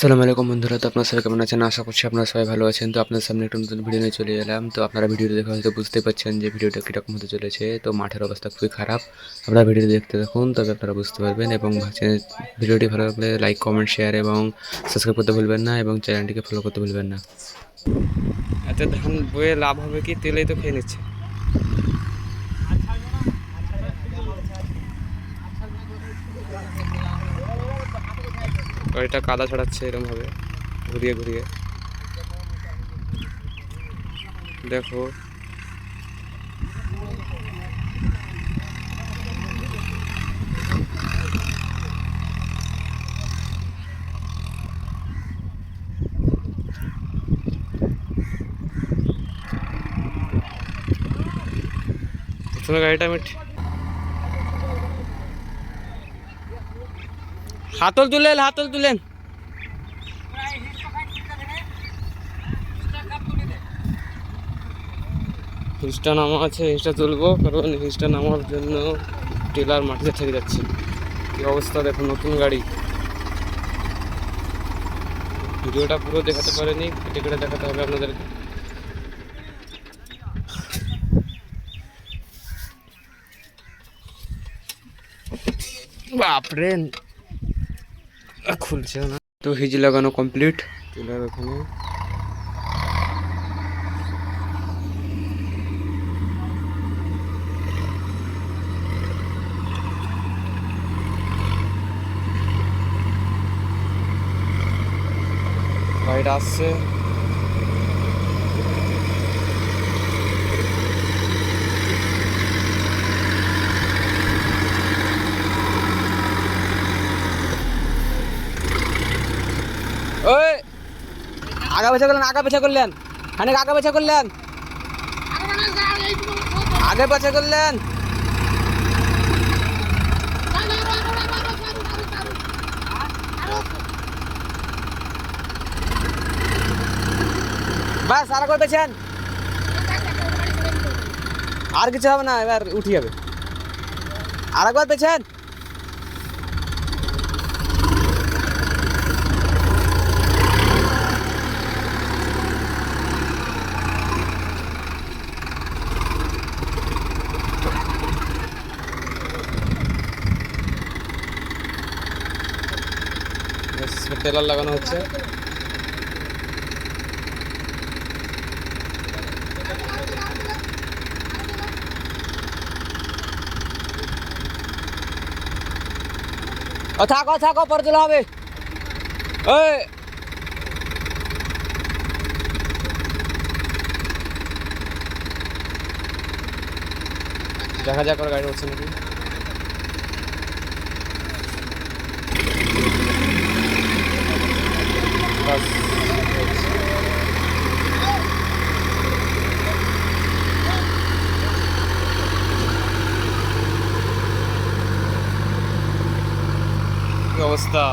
আসসালামু আলাইকুম বন্ধুরা, তো আপনারা সবাই কেমন আছেন? আশা করছি আপনারা সবাই ভালো আছেন। তো আপনাদের সামনে একটা নতুন ভিডিও নিয়ে চলে এলাম। তো আপনারা ভিডিওটি দেখে হয়তো বুঝতে পারছেন যে ভিডিওটা কীরকম হতে চলেছে। তো মাঠের অবস্থা খুবই খারাপ। আপনারা ভিডিওটি দেখতে থাকুন, তবে আপনারা বুঝতে পারবেন। এবং ভিডিওটি ভালো লাগলে লাইক, কমেন্ট, শেয়ার এবং সাবস্ক্রাইব করতে ভুলবেন না, এবং চ্যানেলটিকে ফলো করতে ভুলবেন না। এতে ধান বয়ে লাভ হবে কি? তেলেই তো খেয়ে নিচ্ছে। এটা কাদা ছড়াচ্ছে এরকম ভাবে ঘুরিয়ে ঘুরিয়ে, দেখো। গাড়িটা আমি হাতল তুলেন। হিঁচটা নামা আছে, হিঁচটা তুলবো, কারণ হিঁচটা নামার জন্য টেলার মাটিতে থেকে যাচ্ছে। কি অবস্থা দেখুন, নতুন গাড়ি। ভিডিওটা পুরো দেখাতে পারেনি, কেটে কেটে দেখাতে হবে আপনাদেরকে। বাপরে, খুলছে না। তো হিজ লাগানো কমপ্লিট টেলার ওখানে। গাড়িটা আসছে। ওই আগা পেছা করলেন, খানিক আগা পেছা করলেন, আগে পেছা করলেন। বাস আর একবার পেছেন, আর কিছু হবে না, এবার উঠে যাবে। আর একবার পেছেন। টেলার লাগানো হচ্ছে। থাকো পরে তোলা হবে। ওই দেখা যাক গাড়ি হচ্ছে নাকি। কি অবস্থা।